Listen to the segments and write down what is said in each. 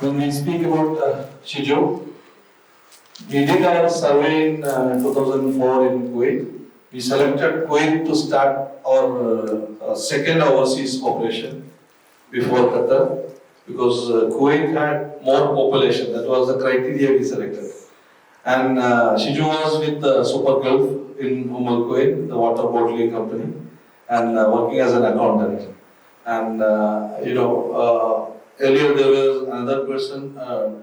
When we speak about SHIJU, we did a survey in 2004 in Kuwait. We selected Kuwait to start our second overseas operation before Qatar because Kuwait had more population. That was the criteria we selected. And SHIJU was with Super Gulf in Kuwait, the water bottling company, and working as an accountant. And earlier there was another person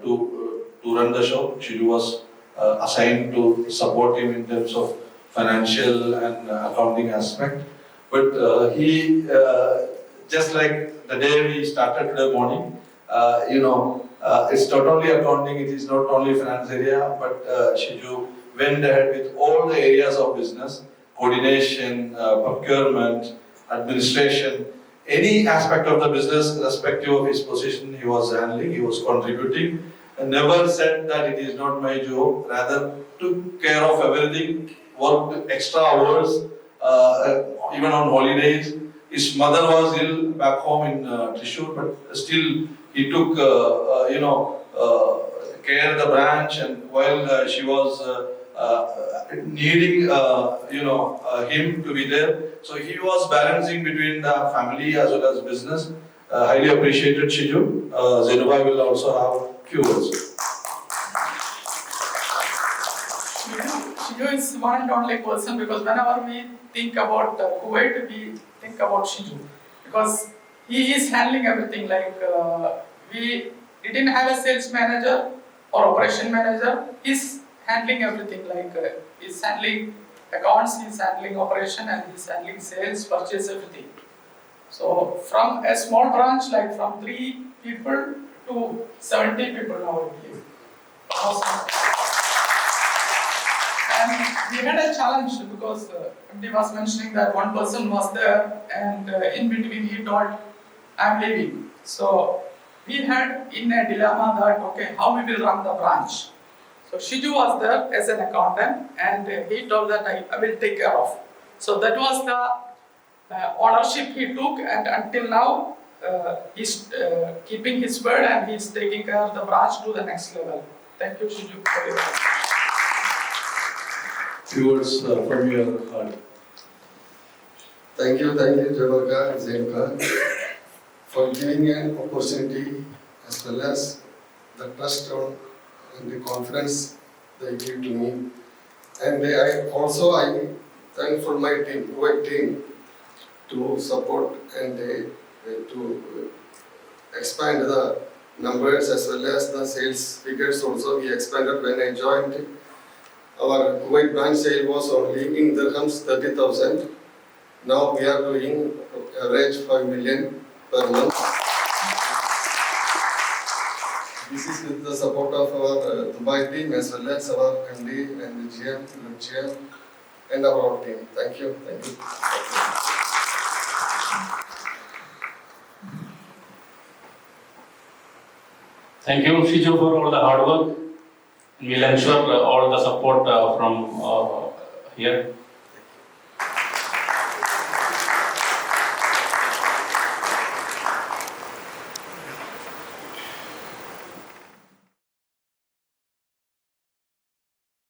to run the show. SHIJU was assigned to support him in terms of financial and accounting aspect. But he, just like the day we started today morning, it's not only accounting, it is not only finance area, but SHIJU went ahead with all the areas of business, coordination, procurement, administration, any aspect of the business, irrespective of his position, he was handling, he was contributing, and never said that it is not my job, rather took care of everything, worked extra hours, even on holidays. His mother was ill back home in Thrissur, but still he took, care of the branch, and while she was needing, him to be there, so he was balancing between the family as well as business. Highly appreciated SHIJU. Zenubai will also have few words. SHIJU is one and only person because whenever we think about Kuwait, we think about SHIJU because he is handling everything. Like we didn't have a sales manager or operation manager. He's handling everything. Like he's handling accounts, he's handling operation, and he's handling sales, purchase, everything. So from a small branch, like from 3 people to 70 people nowadays. Awesome. And we had a challenge because MD was mentioning that one person was there, and in between he told, I'm leaving. So we had in a dilemma that, okay, how we will run the branch. So SHIJU was there as an accountant, and he told that I will take care of. So that was the ownership he took, and until now he's keeping his word and he's taking care of the branch to the next level. Thank you, SHIJU, for your time. Few words from your heart. Thank you, Jabarka and Zainka, for giving an opportunity as well as the trust and the confidence they give to me. And I thankful my team, Kuwait team, to support and to expand the numbers as well as the sales figures also. We expanded when I joined. Our Kuwait branch sale was only in dirhams 30,000. Now we are doing average 5 million per month. This is with the support of our Dubai team as well as our MD and the GM, and our team. Thank you. Thank you, SHIJU, for all the hard work. We'll ensure all the support from here.